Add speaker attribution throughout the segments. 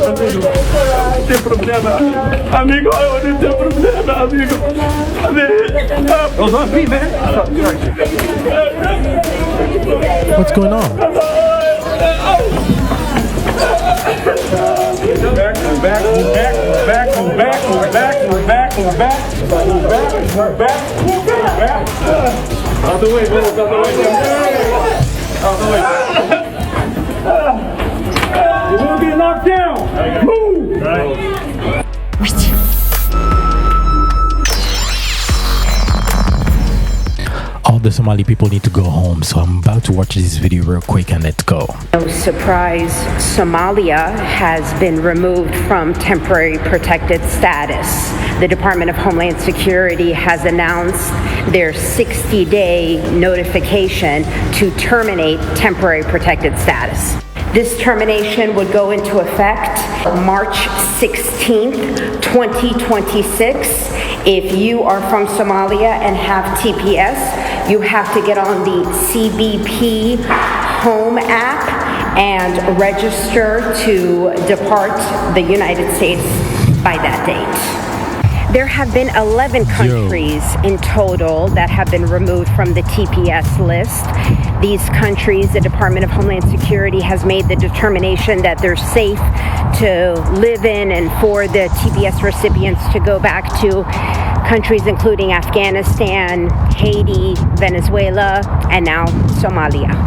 Speaker 1: Tem problema. Amigo, eu não tenho problema, amigo.
Speaker 2: What's going on?
Speaker 1: Out the way, move, out the way. Out the way. You're gonna get knocked down. Move.
Speaker 2: All the Somali people need to go home, so I'm about to watch this video real quick and let's go.
Speaker 3: No surprise, Somalia has been removed from temporary protected status. The Department of Homeland Security has announced their 60-day notification to terminate temporary protected status. This termination would go into effect March 16th, 2026. If you are from Somalia and have T.P.S, you have to get on the CBP Home app and register to depart the United States by that date. There have been 11 countries in total that have been removed from the T.P.S list. These countries, the Department of Homeland Security has made the determination that they're safe to live in and for the T.P.S recipients to go back to countries including Afghanistan, Haiti, Venezuela, and now Somalia.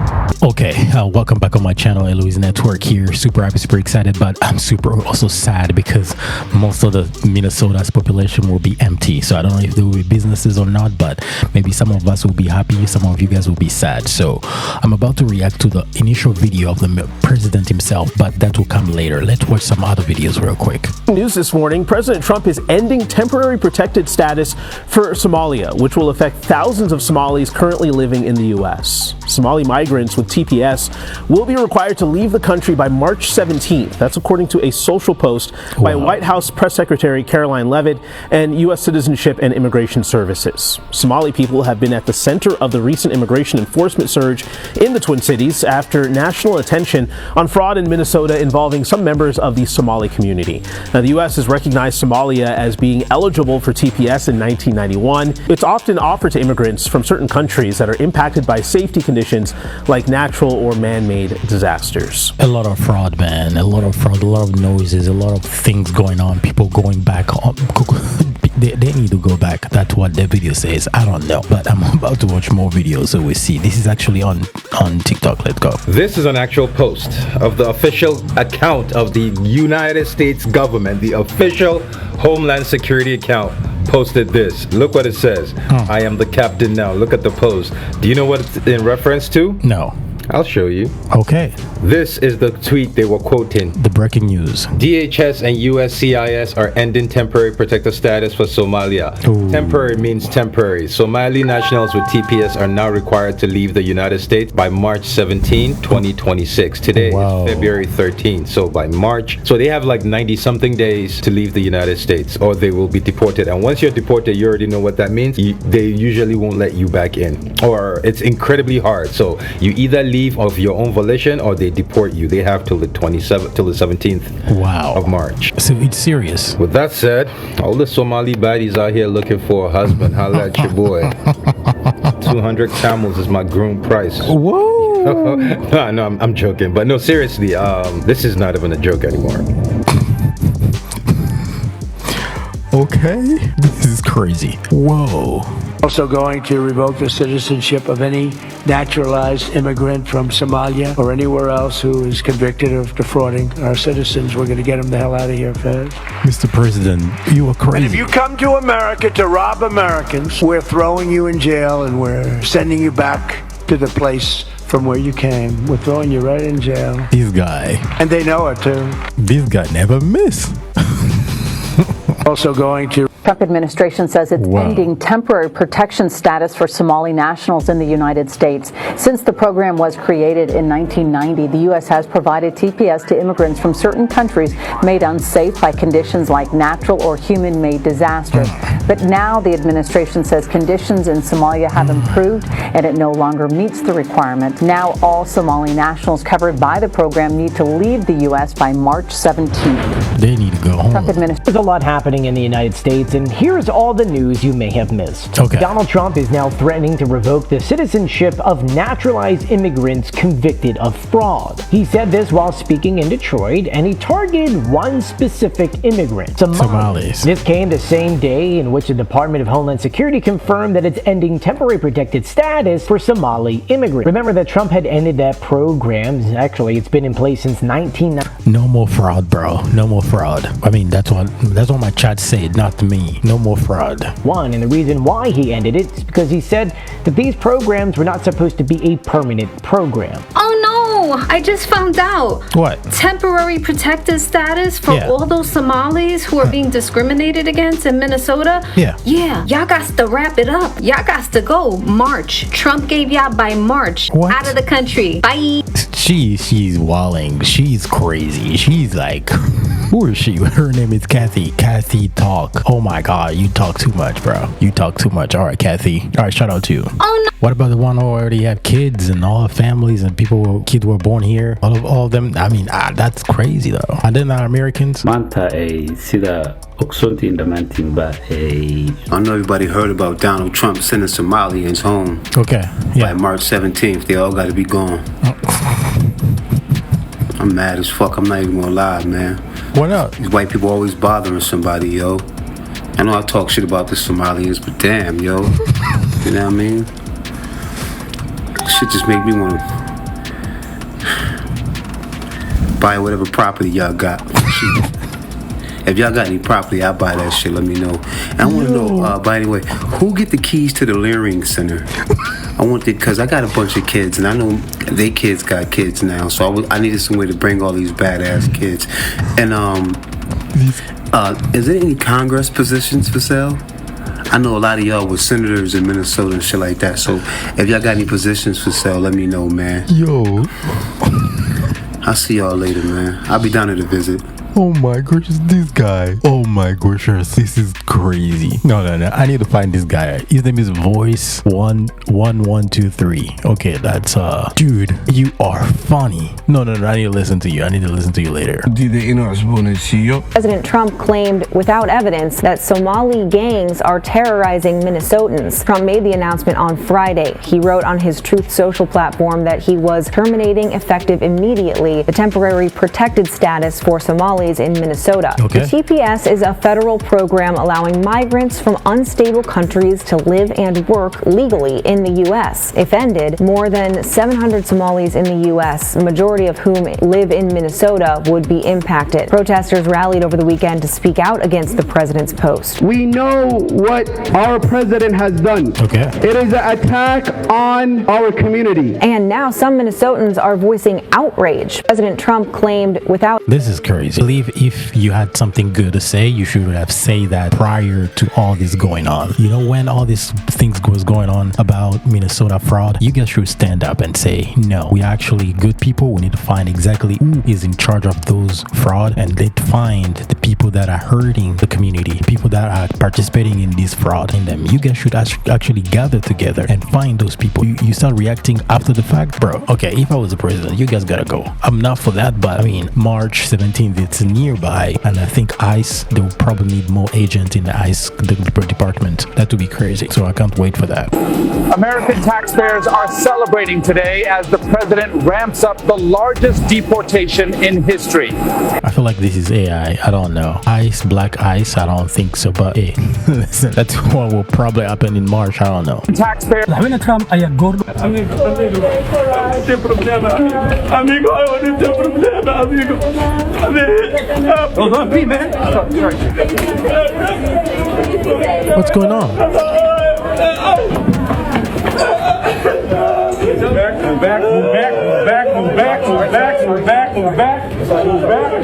Speaker 2: Okay, welcome back on my channel, Eloheise Network here. Super happy, super excited, but I'm super also sad because most of the Minnesota's population will be empty. So I don't know if there will be businesses or not, but maybe some of us will be happy, some of you guys will be sad. So I'm about to react to the initial video of the president himself, but that will come later. Let's watch some other videos real quick.
Speaker 4: News this morning, President Trump is ending temporary protected status for Somalia, which will affect thousands of Somalis currently living in the U.S. Somali migrants with T.P.S will be required to leave the country by March 17th. That's according to a social post by White House Press Secretary Caroline Leavitt and U.S. Citizenship and Immigration Services. Somali people have been at the center of the recent immigration enforcement surge in the Twin Cities after national attention on fraud in Minnesota involving some members of the Somali community. Now, the U.S. has recognized Somalia as being eligible for T.P.S in 1991. It's often offered to immigrants from certain countries that are impacted by safety conditions like natural or man-made disasters.
Speaker 2: A lot of fraud, man. A lot of fraud, a lot of noises, a lot of things going on. People going back home. They need to go back. That's what the video says. I don't know, but I'm about to watch more videos so we see. This is actually on TikTok. Let's go.
Speaker 5: This is an actual post of the official account of the United States government, the official Homeland Security account. Posted this. Look what it says. I am the captain now. Look at the post. Do you know what it's in reference to?
Speaker 2: No.
Speaker 5: I'll show you.
Speaker 2: Okay.
Speaker 5: This is the tweet they were quoting.
Speaker 2: The breaking news.
Speaker 5: DHS and USCIS are ending temporary protected status for Somalia.
Speaker 2: Ooh.
Speaker 5: Temporary means temporary. Somali nationals with TPS are now required to leave the United States by March 17, 2026. Today is February 13. So by March, so they have like 90-something days to leave the United States or they will be deported. And once you're deported, you already know what that means. They usually won't let you back in, or it's incredibly hard. So you either leave of your own volition or they deport you. They have till the 17th of March.
Speaker 2: So it's serious.
Speaker 5: With that said, all the Somali baddies out here looking for a husband, holla at your boy. 200 camels is my groom price.
Speaker 2: Whoa.
Speaker 5: No, I'm joking, but no, seriously, this is not even a joke anymore.
Speaker 2: Okay, this is crazy. Whoa.
Speaker 6: Also going to revoke the citizenship of any naturalized immigrant from Somalia or anywhere else who is convicted of defrauding our citizens. We're going to get them the hell out of here fast.
Speaker 2: Mr. President, you are crazy.
Speaker 6: And if you come to America to rob Americans, we're throwing you in jail and we're sending you back to the place from where you came. We're throwing you right in jail.
Speaker 2: This guy.
Speaker 6: And they know it too.
Speaker 2: This guy never miss.
Speaker 6: Also going to
Speaker 7: Trump administration says it's ending temporary protection status for Somali nationals in the United States. Since the program was created in 1990, the U.S. has provided T.P.S. to immigrants from certain countries made unsafe by conditions like natural or human-made disasters. But now the administration says conditions in Somalia have improved and it no longer meets the requirement. Now all Somali nationals covered by the program need to leave the U.S. by March 17th.
Speaker 2: They need to go home.
Speaker 8: There's a lot happening in the United States, and here's all the news you may have missed.
Speaker 2: Okay.
Speaker 8: Donald Trump is now threatening to revoke the citizenship of naturalized immigrants convicted of fraud. He said this while speaking in Detroit, and he targeted one specific immigrant,
Speaker 2: Somalis.
Speaker 8: This came the same day in which the Department of Homeland Security confirmed that it's ending temporary protected status for Somali immigrants. Remember that Trump had ended that program. Actually, it's been in place since 1990.
Speaker 2: No more fraud, bro. No more fraud. I mean, that's what my chat said, not me. No more fraud.
Speaker 8: And the reason why he ended it is because he said that these programs were not supposed to be a permanent program.
Speaker 9: Oh no, I just found out.
Speaker 2: What?
Speaker 9: Temporary protected status for all those Somalis who are being discriminated against in Minnesota?
Speaker 2: Yeah.
Speaker 9: Y'all got to wrap it up. Y'all got to go. March. Trump gave y'all by March.
Speaker 2: What?
Speaker 9: Out of the country. Bye.
Speaker 2: She's walling. She's crazy. She's like, who is she? Her name is Kathy. Kathy talk. Oh my God, you talk too much, bro. You talk too much. All right, Kathy. All right, shout out to you.
Speaker 9: Oh no.
Speaker 2: What about the one who already have kids and all the families and kids were born here? All of them. I mean, that's crazy though. And they're not Americans.
Speaker 10: Maanta sida ogsoontiin dhammaantiinba
Speaker 11: I know everybody heard about Donald Trump sending Somalians home.
Speaker 2: Okay. Yeah.
Speaker 11: By March 17th, they all got to be gone. I'm mad as fuck. I'm not even gonna lie, man.
Speaker 2: Why not?
Speaker 11: These white people always bothering somebody, yo. I know I talk shit about the Somalians, but damn, yo. You know what I mean? Shit just make me want to buy whatever property y'all got. If y'all got any property, I'll buy that shit. Let me know. And I want to know, by the way, who get the keys to the Leering Center? I want it because I got a bunch of kids, and I know they kids got kids now. So I needed some way to bring all these badass kids. And is there any Congress positions for sale? I know a lot of y'all were senators in Minnesota and shit like that. So if y'all got any positions for sale, let me know, man.
Speaker 2: Yo.
Speaker 11: I'll see y'all later, man. I'll be down there to visit.
Speaker 2: Oh my gosh, this guy. Oh my gosh, this is crazy. No. I need to find this guy. His name is Voice 11123. Okay, that's dude, you are funny. No, I need to listen to you. I need to listen to you later.
Speaker 12: President Trump claimed without evidence that Somali gangs are terrorizing Minnesotans. Trump made the announcement on Friday. He wrote on his Truth Social platform that he was terminating effective immediately the temporary protected status for Somalis in Minnesota.
Speaker 2: Okay.
Speaker 12: The T.P.S. is a federal program allowing migrants from unstable countries to live and work legally in the U.S. If ended, more than 700 Somalis in the U.S., majority of whom live in Minnesota, would be impacted. Protesters rallied over the weekend to speak out against the president's post.
Speaker 13: We know what our president has done.
Speaker 2: Okay.
Speaker 13: It is an attack on our community.
Speaker 12: And now some Minnesotans are voicing outrage. President Trump claimed without...
Speaker 2: This is crazy. I believe if you had something good to say, you should have said that prior to all this going on. You know, when all these things was going on about Minnesota fraud, you guys should stand up and say, no, we actually good people. We need to find exactly who is in charge of those fraud, and let's find the people that are hurting the community, people that are participating in this fraud in them. You guys should actually gather together and find those people. You start reacting after the fact, bro. Okay, if I was the president, you guys gotta go. I'm not for that, but I mean, March 17th, it's nearby, and I think ICE, they will probably need more agents in the ICE department. That would be crazy, so I can't wait for that.
Speaker 14: American taxpayers are celebrating today as the president ramps up the largest deportation in history.
Speaker 2: I feel like this is AI. I don't know. ICE, black ICE, I don't think so, but hey, listen, that's what will probably happen in March. I don't know.
Speaker 14: Taxpayers.
Speaker 2: What's going on?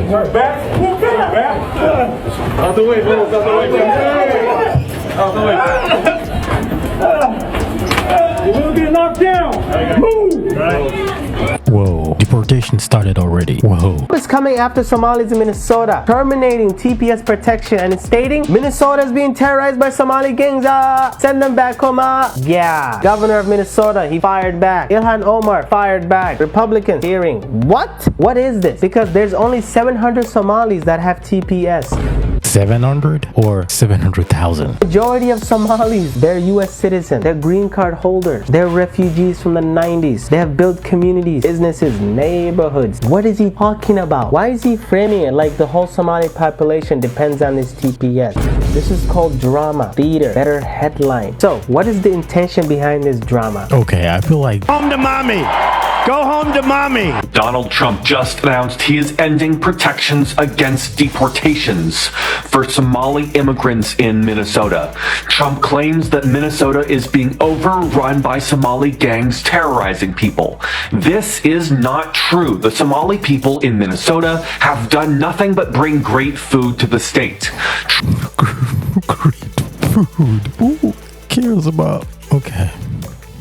Speaker 1: Move back. Out the way, fellas, out the way. Out the way. You're gonna get knocked down. Move.
Speaker 2: Whoa. Deportation started already. Whoa.
Speaker 15: It's coming after Somalis in Minnesota, terminating T.P.S protection and stating Minnesota is being terrorized by Somali gangs. Send them back home. Yeah. Governor of Minnesota, he fired back. Ilhan Omar fired back. Republicans hearing. What? What is this? Because there's only 700 Somalis that have T.P.S.
Speaker 2: 700 or 700,000?
Speaker 15: Majority of Somalis, they're U.S. citizens, they're green card holders, they're refugees from the 90s. They have built communities, businesses, neighborhoods. What is he talking about? Why is he framing it like the whole Somali population depends on this T.P.S? This is called drama, theater, better headline. So, what is the intention behind this drama?
Speaker 2: Okay, I feel like...
Speaker 16: Home to mommy! Go home to mommy!
Speaker 17: Donald Trump just announced he is ending protections against deportations for Somali immigrants in Minnesota. Trump claims that Minnesota is being overrun by Somali gangs terrorizing people. This is not true. The Somali people in Minnesota have done nothing but bring great food to the state.
Speaker 2: Great food. Who cares about... Okay.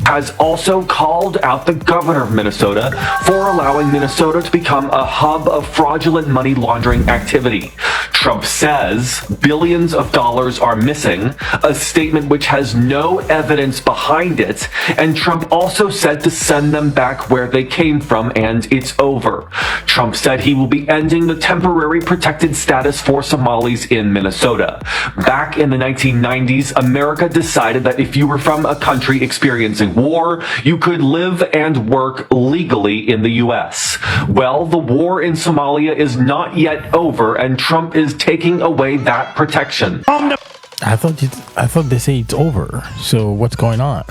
Speaker 17: Has also called out the governor of Minnesota for allowing Minnesota to become a hub of fraudulent money laundering activity. Trump says billions of dollars are missing, a statement which has no evidence behind it, and Trump also said to send them back where they came from and it's over. Trump said he will be ending the temporary protected status for Somalis in Minnesota. Back in the 1990s, America decided that if you were from a country experiencing war, you could live and work legally in the U.S. Well, the war in Somalia is not yet over, and Trump is taking away that protection.
Speaker 2: I thought they say it's over. So what's going on?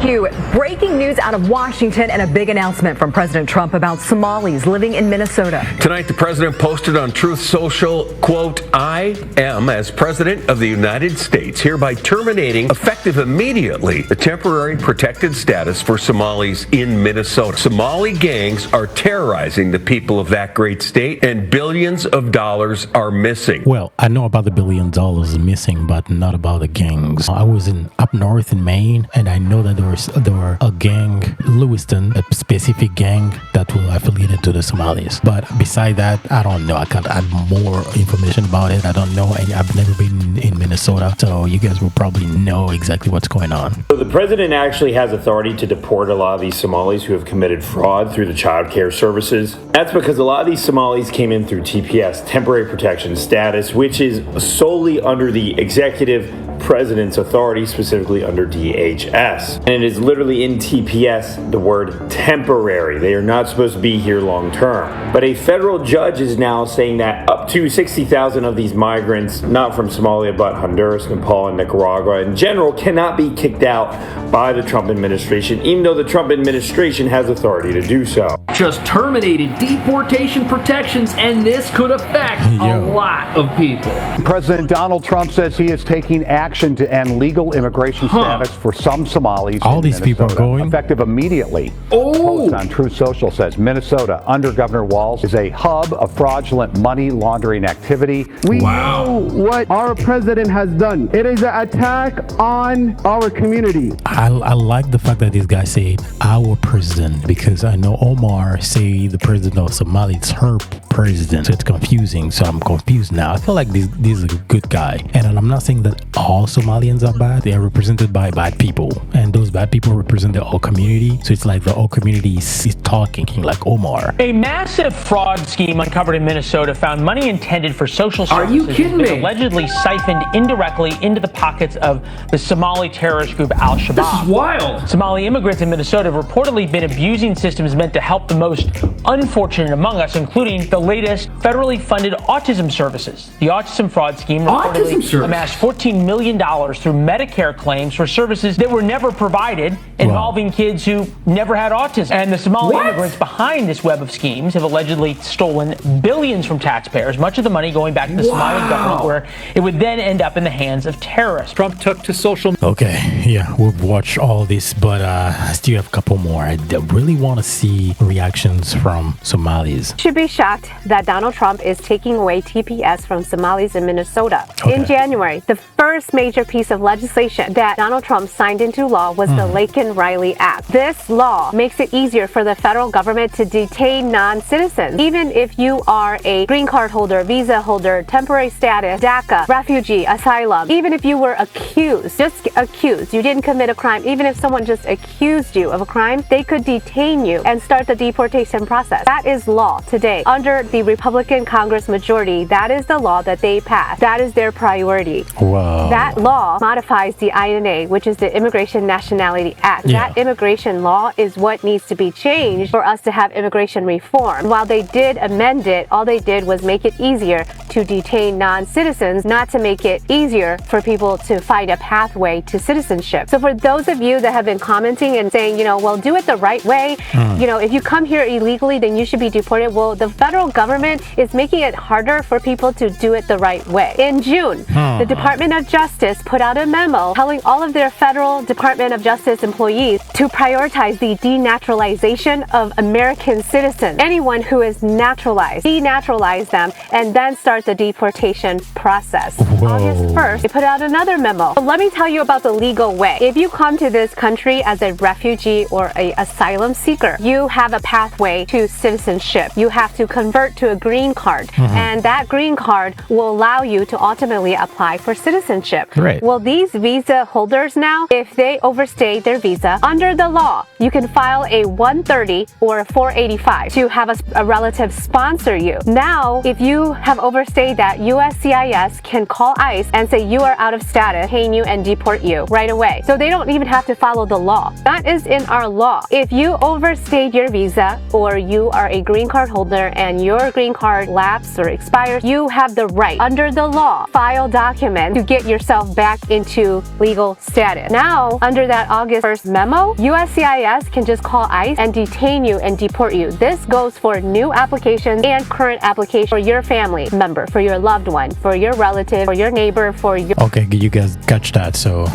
Speaker 18: Hugh, breaking news out of Washington and a big announcement from President Trump about Somalis living in Minnesota.
Speaker 19: Tonight, the president posted on Truth Social, quote, "I am, as president of the United States, hereby terminating, effective immediately, the temporary protected status for Somalis in Minnesota. Somali gangs are terrorizing the people of that great state, and billions of dollars are missing."
Speaker 2: Well, I know about the $1 billion missing, but not about the gangs. I was up north in Maine, and I know that there were a gang, Lewiston, a specific gang that were affiliated to the Somalis. But beside that, I don't know. I can't add more information about it. I don't know. I've never been in Minnesota, so you guys will probably know exactly what's going on.
Speaker 20: So the president actually has authority to deport a lot of these Somalis who have committed fraud through the child care services. That's because a lot of these Somalis came in through TPS, temporary protection status, which is solely under the executive president's authority, specifically under DHS. And it is literally in TPS the word temporary. They are not supposed to be here long term. But a federal judge is now saying that up to 60,000 of these migrants, not from Somalia, but Honduras, Nepal, and Nicaragua in general, cannot be kicked out by the Trump administration, even though the Trump administration has authority to do so.
Speaker 21: Just terminated deportation protections, and this could affect a lot of people.
Speaker 22: President Donald Trump says he is taking action to end legal immigration status for some Somalis.
Speaker 2: All these people are going
Speaker 22: effective immediately. Post on Truth Social says Minnesota, under Governor Walz, is a hub of fraudulent money laundering activity.
Speaker 13: We know what our president has done. It is an attack on our community.
Speaker 2: I like the fact that these guys say our president, because I know Omar say the president of Somalia, it's her president, so it's confusing. So I'm confused now. I feel like this is a good guy, and I'm not saying that all Somalians are bad. They are represented by bad people, and those bad people represent the whole community. So it's like the whole community is talking like Omar.
Speaker 23: A massive fraud scheme uncovered in Minnesota found money intended for social services.
Speaker 21: Are you kidding me?
Speaker 23: Allegedly siphoned indirectly into the pockets of the Somali terrorist group Al-Shabaab.
Speaker 21: This is wild.
Speaker 23: Somali immigrants in Minnesota have reportedly been abusing systems meant to help the most unfortunate among us, including the latest federally funded autism services. The autism fraud scheme reportedly amassed $14 million through Medicare claims for services that were never provided, involving kids who never had autism. And the Somali immigrants behind this web of schemes have allegedly stolen billions from taxpayers, much of the money going back to the Somali government, where it would then end up in the hands of terrorists.
Speaker 21: Trump took to social.
Speaker 2: Okay, yeah, we've watched all this, but I still have a couple more. I really want to see reactions from Somalis.
Speaker 24: Should be shocked
Speaker 3: that Donald Trump is taking away TPS from Somalis in Minnesota. In January, the first major piece of legislation that Donald Trump signed into law was the Laken-Riley Act. This law makes it easier for the federal government to detain non-citizens, even if you are a green card holder, visa holder, temporary status, DACA, refugee, asylum. Even if you were accused, just accused, you didn't commit a crime, even if someone just accused you of a crime, they could detain you and start the deportation process. That is law today. Under the Republican Congress majority, that is the law that they passed. That is their priority.
Speaker 2: Wow.
Speaker 3: That law modifies the INA, which is the Immigration Nationality Act.
Speaker 2: Yeah.
Speaker 3: That immigration law is what needs to be changed for us to have immigration reform. While they did amend it, all they did was make it easier to detain non-citizens, not to make it easier for people to find a pathway to citizenship. So for those of you that have been commenting and saying, well, do it the right way, if you come here illegally, then you should be deported. Well, the federal government is making it harder for people to do it the right way. In June, the Department of Justice put out a memo telling all of their federal Department of Justice employees to prioritize the denaturalization of American citizens. Anyone who is naturalized, denaturalize them, and then start the deportation process.
Speaker 2: Whoa.
Speaker 3: August 1st, they put out another memo. But let me tell you about the legal way. If you come to this country as a refugee or an asylum seeker, you have a pathway to citizenship. You have to convert to a green card, and that green card will allow you to ultimately apply for citizenship.
Speaker 2: Right.
Speaker 3: Well, these visa holders now, if they overstay their visa, under the law, you can file a 130 or a 485 to have a relative sponsor you. Now, if you have overstayed that, USCIS can call ICE and say you are out of status, detain you and deport you right away. So they don't even have to follow the law. That is in our law. If you overstayed your visa or you are a green card holder and your green card lapses or expires, you have the right under the law file documents to get yourself back into legal status. Now, under that August 1st memo, USCIS can just call ICE and detain you and deport you. This goes for new applications and current applications for your family member, for your loved one, for your relative, for your neighbor, for your...
Speaker 2: Okay, you guys catch that, so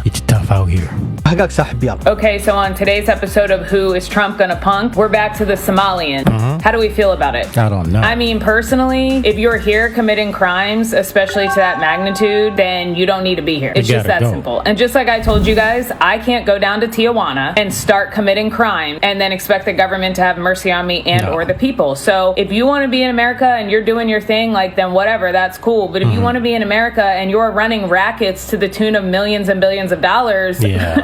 Speaker 2: it's tough out here.
Speaker 4: Okay, so on today's episode of Who is Trump Gonna Punk, we're back to the Somalian. How do we feel about it?
Speaker 2: I don't know.
Speaker 4: I mean, personally, if you're here committing crimes, especially to that magnitude, then you don't need to be here. It's just that simple. And just like I told you guys, I can't go down to Tijuana and start committing crime and then expect the government to have mercy on me and or the people. So if you want to be in America and you're doing your thing, then whatever, that's cool. But if you want to be in America and you're running rackets to the tune of millions and billions of dollars,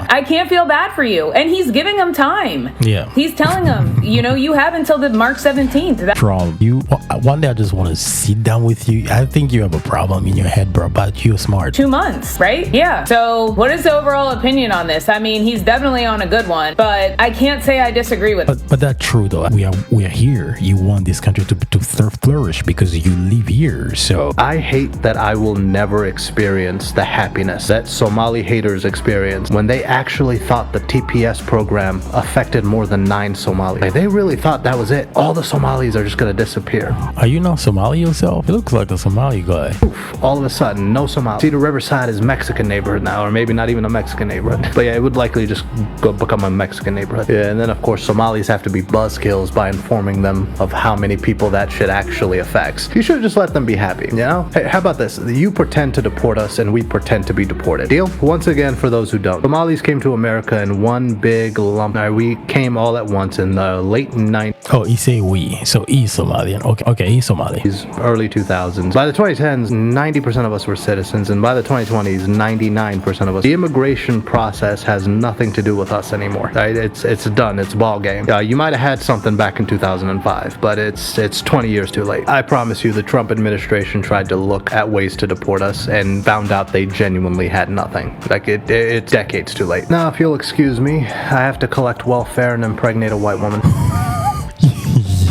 Speaker 4: I can't feel bad for you. And he's giving them time.
Speaker 2: Yeah.
Speaker 4: He's telling them, you have until the March 17th.
Speaker 2: From you, one day I just want to sit down with you. I think you have a problem in your head, bro, but you're smart.
Speaker 4: 2 months, right? Yeah. So what is the overall opinion on this? I mean, he's definitely on a good one, but I can't say I disagree with it.
Speaker 2: But that's true, though. We are here. You want this country to flourish because you live here. So
Speaker 5: I hate that I will never experience the happiness that Somali haters experience when they actually thought the T.P.S. program affected more than 9 Somalis. They really thought that was it. All the Somalis are just gonna disappear.
Speaker 2: Are you not Somali yourself? You look like a Somali guy.
Speaker 5: Oof, all of a sudden, no Somali. Cedar Riverside is Mexican neighborhood now, or maybe not even a Mexican neighborhood. But yeah, it would likely just become a Mexican neighborhood. Yeah, and then of course Somalis have to be buzzkills by informing them of how many people that shit actually affects. You should just let them be happy, Hey, how about this? You pretend to deport us and we pretend to be deported. Deal? Once again, for those who don't. Somalis came to America in one big lump. We came all at once in the late 90s.
Speaker 2: Oh, you say we. So he's Somalian. Okay, he's Somali.
Speaker 5: Early 2000s. By the 2010s, 90% of us were citizens, and by the 2020s, 99% of us. The immigration process has nothing to do with us anymore. Right? It's done. It's ball game. You might have had something back in 2005, but it's 20 years too late. I promise you, the Trump administration tried to look at ways to deport us and found out they genuinely had nothing. It's decades too late. Now, if you'll excuse me, I have to collect welfare and impregnate a white woman.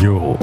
Speaker 2: Yo,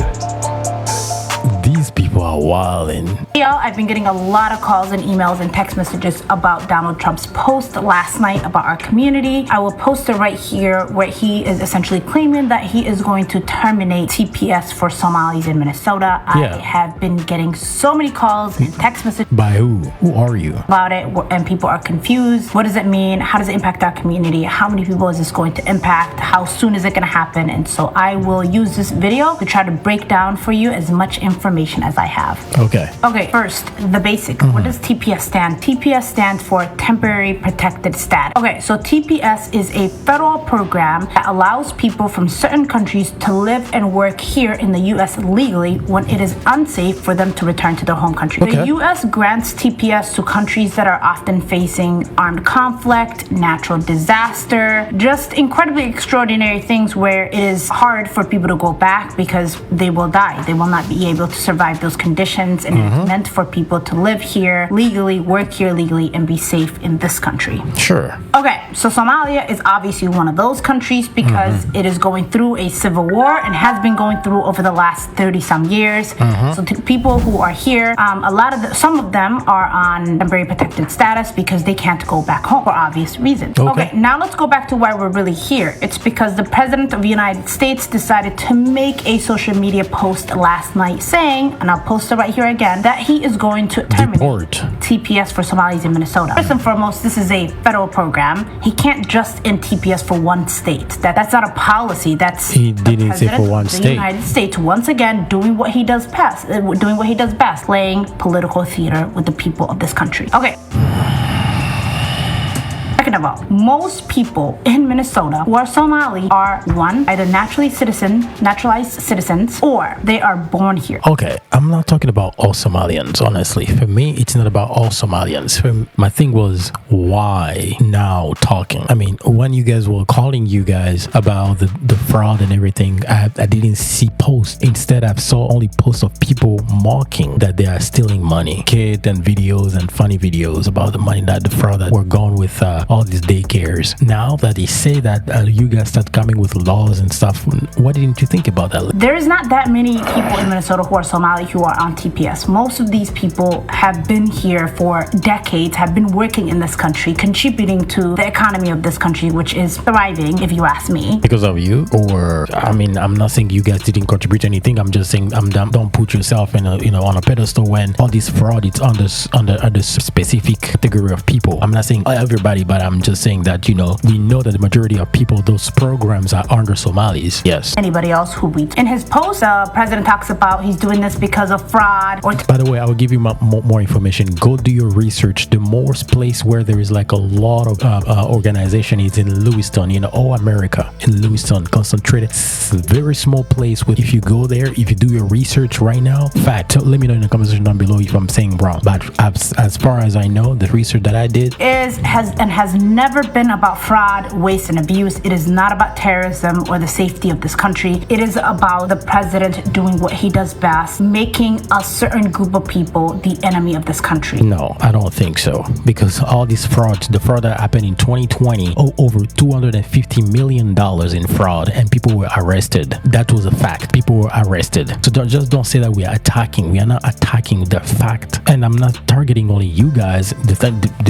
Speaker 2: these people Y'all wildin'.
Speaker 6: Y'all, I've been getting a lot of calls and emails and text messages about Donald Trump's post last night about our community. I will post it right here where he is essentially claiming that he is going to terminate T.P.S. for Somalis in Minnesota.
Speaker 2: Yeah.
Speaker 6: I have been getting so many calls and text messages.
Speaker 2: By who? Who are you?
Speaker 6: About it, and people are confused. What does it mean? How does it impact our community? How many people is this going to impact? How soon is it going to happen? And so I will use this video to try to break down for you as much information as I have.
Speaker 2: Okay.
Speaker 6: Okay, first, the basic. What does TPS stand? TPS stands for Temporary Protected Status. Okay, so TPS is a federal program that allows people from certain countries to live and work here in the U.S. legally when it is unsafe for them to return to their home country.
Speaker 2: Okay.
Speaker 6: The U.S. grants TPS to countries that are often facing armed conflict, natural disaster, just incredibly extraordinary things where it is hard for people to go back because they will die. They will not be able to survive those conditions, and it's meant for people to live here legally, work here legally, and be safe in this country.
Speaker 2: Sure.
Speaker 6: Okay, so Somalia is obviously one of those countries because it is going through a civil war and has been going through over the last 30 some years. So to people who are here, some of them are on temporary protected status because they can't go back home for obvious reasons. Okay, now let's go back to why we're really here. It's because the President of the United States decided to make a social media post last night saying, and I'll post it right here again, that he is going to terminate TPS for Somalis in Minnesota. First and foremost, this is a federal program. He can't just end TPS for one state. That's not a policy. That's
Speaker 2: he didn't say for one state.
Speaker 6: The United States once again doing what he does best, playing political theater with the people of this country. Okay. Second of all, most people in Minnesota who are Somali are one, either naturalized citizens, or they are born here.
Speaker 2: Okay, I'm not talking about all Somalians, honestly. For me, it's not about all Somalians. My thing was, why now talking? I mean, when you guys were calling you guys about the fraud and everything, I didn't see posts. Instead, I saw only posts of people mocking that they are stealing money. Kids and videos and funny videos about the money that the fraud that were gone with all these daycares. Now that they say that you guys start coming with laws and stuff, what didn't you think about that?
Speaker 6: There is not that many people in Minnesota who are Somali who are on TPS. Most of these people have been here for decades, have been working in this country, contributing to the economy of this country, which is thriving, if you ask me.
Speaker 2: Because of you? Or, I mean, I'm not saying you guys didn't contribute anything. I'm just saying, don't put yourself in on a pedestal when all this fraud is under a specific category of people. I'm not saying everybody, but I'm just saying that, we know that the majority of people, those programs are under Somalis. Yes.
Speaker 6: Anybody else who we... In his post, the president talks about he's doing this because of fraud.
Speaker 2: By the way, I will give you more information. Go do your research. The most place where there is like a lot of organization is in Lewiston, all America in Lewiston, concentrated. It's a very small place. If you go there, if you do your research right now, let me know in the comment section down below if I'm saying wrong. But as far as I know, the research that I did
Speaker 6: has never been about fraud, waste, and abuse. It is not about terrorism or the safety of this country. It is about the president doing what he does best, making a certain group of people the enemy of this country.
Speaker 2: No, I don't think so. Because all these frauds, the fraud that happened in 2020, over $250 million in fraud, and people were arrested. That was a fact. People were arrested. So don't say that we are attacking. We are not attacking the fact. And I'm not targeting only you guys. The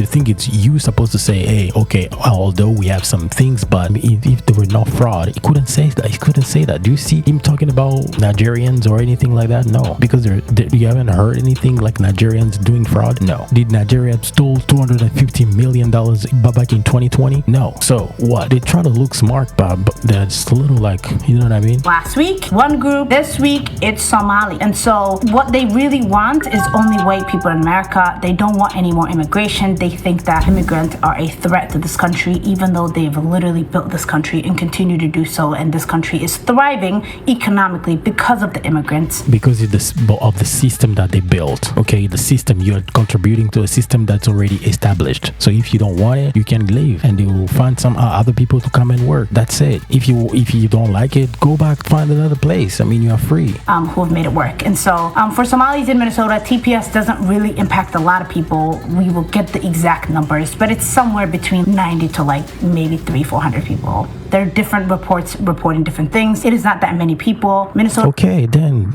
Speaker 2: thing it's you supposed to say, hey, okay, although we have some things, but if there were no fraud, he couldn't say that. Do you see him talking about Nigerians or anything like that? No, because you haven't heard anything like Nigerians doing fraud. No. Did Nigeria stole $250 million back in 2020? No. So what? They try to look smart, but that's a little like, you know what I mean?
Speaker 6: Last week, one group. This week, it's Somali. And so what they really want is only white people in America. They don't want any more immigration. They think that immigrants are a threat to this country, even though they've literally built this country and continue to do so. And this country is thriving economically because of the immigrants.
Speaker 2: Because of the system that they built. Okay, the system, you're contributing to a system that's already established. So if you don't want it, you can leave and they will find some other people to come and work. That's it. If you don't like it, go back, find another place. I mean, you are free.
Speaker 6: Who have made it work. And so for Somalis in Minnesota, TPS doesn't really impact a lot of people. We will get the exact numbers, but it's somewhere between 90 to like maybe 300-400 people There are different reports reporting different things. It is not that many people. Minnesota.
Speaker 2: Okay, then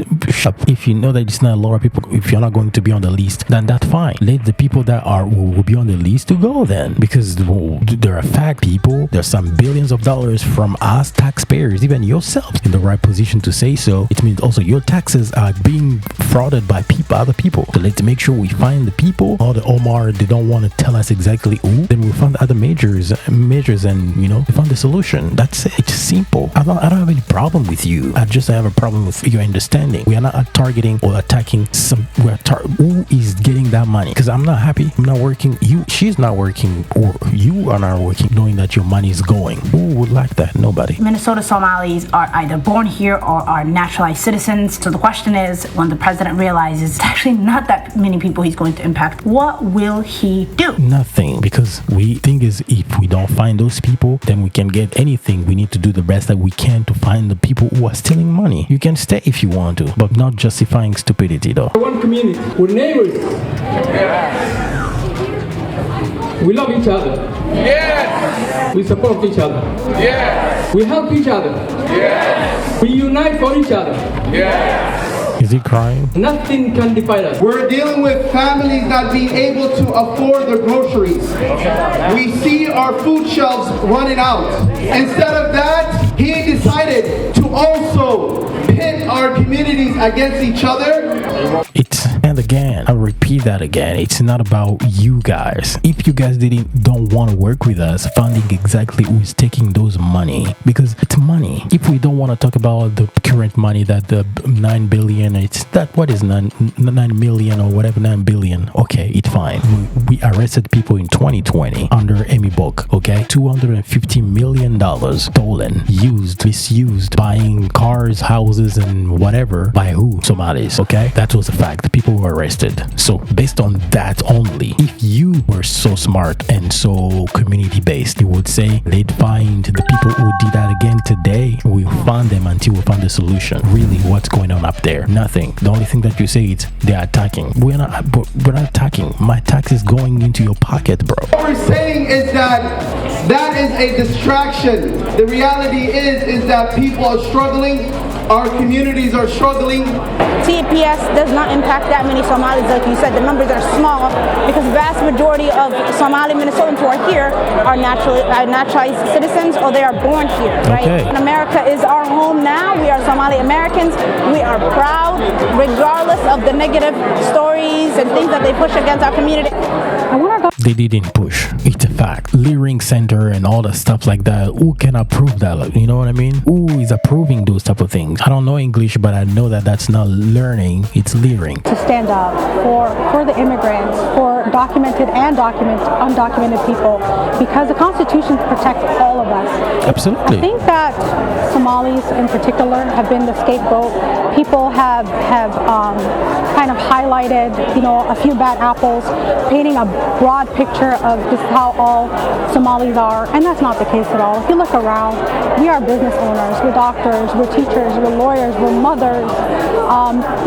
Speaker 2: if you know that it's not a lot of people, if you're not going to be on the list, then that's fine. Let the people that will be on the list to go then, because there are fact people. There's some billions of dollars from us taxpayers, even yourselves, in the right position to say so. It means also your taxes are being frauded by other people. So let's make sure we find the people. All the Omar, they don't want to tell us exactly who. Then we'll find other measures, and we find the solution. That's it. It's simple. I don't have any problem with you. I just have a problem with your understanding. We are not targeting or attacking who is getting that money, because I'm not happy. I'm not working. She's not working, or you are not working, knowing that your money is going. Who would like that? Nobody.
Speaker 6: Minnesota Somalis are either born here or are naturalized citizens. So the question is, when the president realizes it's actually not that many people he's going to impact, what will he do?
Speaker 2: Nothing, because we think is if we don't find those people, then we can get anything. We need to do the best that we can to find the people who are stealing money. You can stay if you want to, but not justifying stupidity though.
Speaker 1: One community, we're neighbors. We love each other. Yes. We support each other. Yes. We help each other. Yes. We unite for each other. Yes.
Speaker 2: Is he crying?
Speaker 1: Nothing can divide us.
Speaker 13: We're dealing with families not being able to afford their groceries. We see our food shelves running out. Instead of that, he decided to also pit our communities against each other.
Speaker 2: And again, I'll repeat that again. It's not about you guys. If you guys don't want to work with us, finding exactly who is taking those money, because it's money. If we don't want to talk about the current money, that the 9 billion, it's that what is 9 million or whatever, 9 billion. Okay, it's fine. We arrested people in 2020 under Emmy book. Okay, $250 million stolen, misused, buying cars, houses, and whatever by who? Somalis. Okay, that was a fact. People were arrested. So based on that only, if you were so smart and so community based, you would say they'd find the people who did that again today. We'll find them until we find the solution. Really, what's going on up there? Nothing. The only thing that you say is they're attacking. We're not attacking. My tax is going into your pocket, bro.
Speaker 13: What we're saying is that is a distraction. The reality is that people are struggling. Our communities are struggling.
Speaker 6: T.P.S. does not impact that many Somalis, like you said. The numbers are small because the vast majority of Somali Minnesotans who are here are naturalized citizens, or they are born here, right?
Speaker 2: Okay.
Speaker 6: And America is our home now. We are Somali Americans. We are proud, regardless of the negative stories and things that they push against our community.
Speaker 2: They didn't push. It's a fact. Leering center and all the stuff like that. Who can approve that? You know what I mean? Who is approving those type of things? I don't know English, but I know that that's not learning. It's leering.
Speaker 7: To stand up for the immigrants, for documented and undocumented people, because the Constitution protects all of us.
Speaker 2: Absolutely.
Speaker 7: I think that Somalis in particular have been the scapegoat. People have kind of highlighted, a few bad apples, painting a broad picture of just how all Somalis are, and that's not the case at all. If you look around, we are business owners, we're doctors, we're teachers, we're lawyers, we're mothers,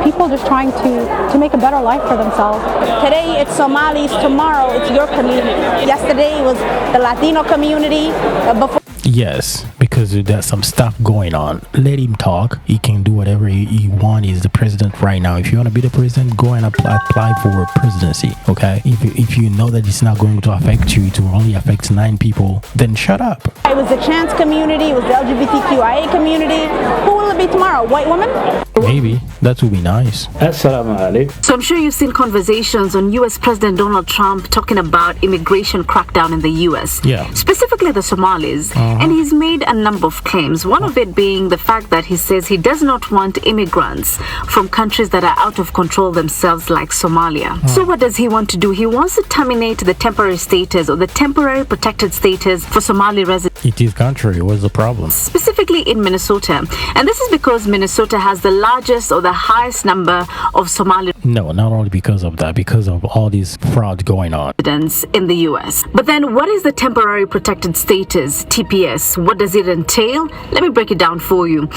Speaker 7: people just trying to make a better life for themselves.
Speaker 6: Today it's Somalis, tomorrow it's your community. Yesterday it was the Latino community.
Speaker 2: Yes, because there's some stuff going on. Let him talk. He can do whatever he wants. He's the president right now. If you want to be the president, go and apply for presidency, okay? If you know that it's not going to affect you, it will only affect 9 people, then shut up.
Speaker 6: It was the trans community, it was the LGBTQIA community. Who will it be tomorrow? White women?
Speaker 2: Maybe. That would be nice.
Speaker 8: Assalamu alaikum. So I'm sure you've seen conversations on US President Donald Trump talking about immigration crackdown in the US.
Speaker 2: Yeah.
Speaker 8: Specifically the Somalis. And he's made a number of claims. One of it being the fact that he says he does not want immigrants from countries that are out of control themselves, like Somalia. So what does he want to do? He wants to terminate the temporary status or the temporary protected status for Somali residents.
Speaker 2: It is contrary. What's the problem?
Speaker 8: Specifically in Minnesota. And this is because Minnesota has the largest or the highest number of Somali.
Speaker 2: No, not only because of that, because of all these fraud going on.
Speaker 8: In the US. But then what is the temporary protected status, TPS? What does it entail? Let me break it down for you.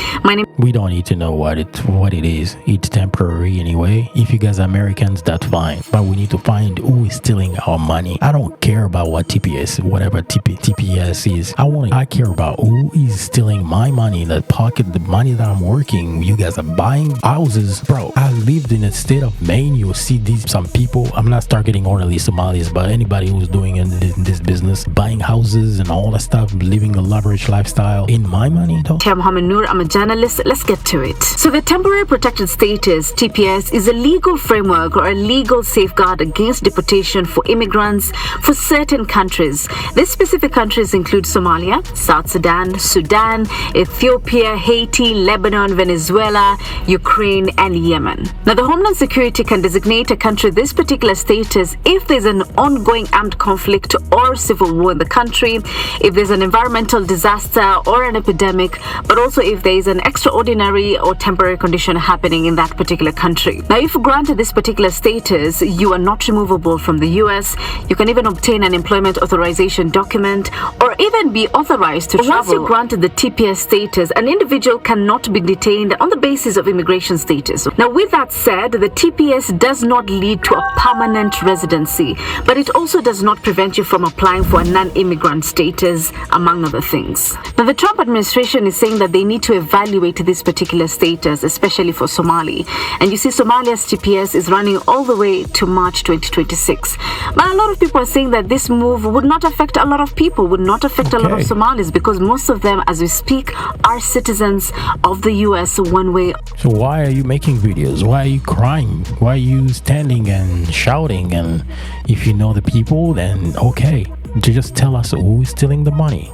Speaker 2: We don't need to know what it is. It's temporary anyway. If you guys are Americans, that's fine. But we need to find who is stealing our money. I don't care about what TPS, whatever TPS is. I care about who is stealing my money in the pocket, the money that I'm working. You guys are buying houses. Bro, I lived in the state of Maine. You'll see some people. I'm not targeting only Somalis, but anybody who's doing in this business, buying houses and all that stuff, living a lavish lifestyle in my money though.
Speaker 8: Mohammed Noor, I'm a journalist. Let's get to it. So the temporary protected status, TPS, is a legal framework or a legal safeguard against deportation for immigrants for certain countries. These specific countries include Somalia, South Sudan, Sudan, Ethiopia, Haiti, Lebanon, Venezuela, Ukraine, and Yemen. Now, the Homeland Security can designate a country this particular status if there's an ongoing armed conflict or civil war in the country, if there's an environmental disaster or an epidemic, but also if there is an extraordinary or temporary condition happening in that particular country. Now, if granted this particular status, you are not removable from the US. You can even obtain an employment authorization document or even be authorized to travel. Once you're granted the TPS status, an individual cannot be detained on the basis of immigration status. Now, with that said, the TPS does not lead to a permanent residency, but it also does not prevent you from applying for a non-immigrant status, among other things. Now, the Trump administration is saying that they need to evaluate this particular status, especially for Somali. And you see, Somalia's TPS is running all the way to March 2026. But a lot of people are saying that this move would not affect a lot of people, would not affect a lot of Somalis, because most of them, as we speak, are citizens of the US one way.
Speaker 2: So why are you making videos? Why are you crying? Why are you standing and shouting? And if you know the people, then okay, just tell us who is stealing the money.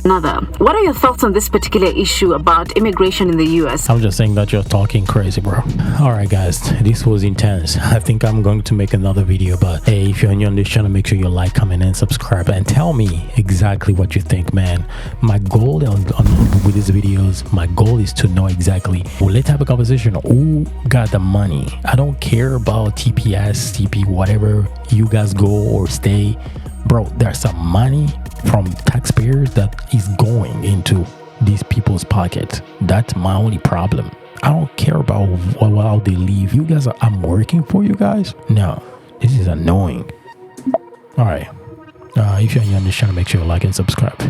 Speaker 8: What are your thoughts on this particular issue about immigration in the US?
Speaker 2: I'm just saying that you're talking crazy, bro. Alright guys, this was intense. I think I'm going to make another video, but hey, if you're new on this channel, make sure you like, comment, and subscribe, and tell me exactly what you think, man. My goal with these videos, my goal is to know exactly, let's have a conversation, who got the money. I don't care about TPS, TP, whatever you guys go or stay. Bro, there's some money from taxpayers that is going into these people's pockets. That's my only problem. I don't care about how they live. You guys I'm working for you guys. No, this is annoying. All right. If you're new on this channel, make sure you like and subscribe.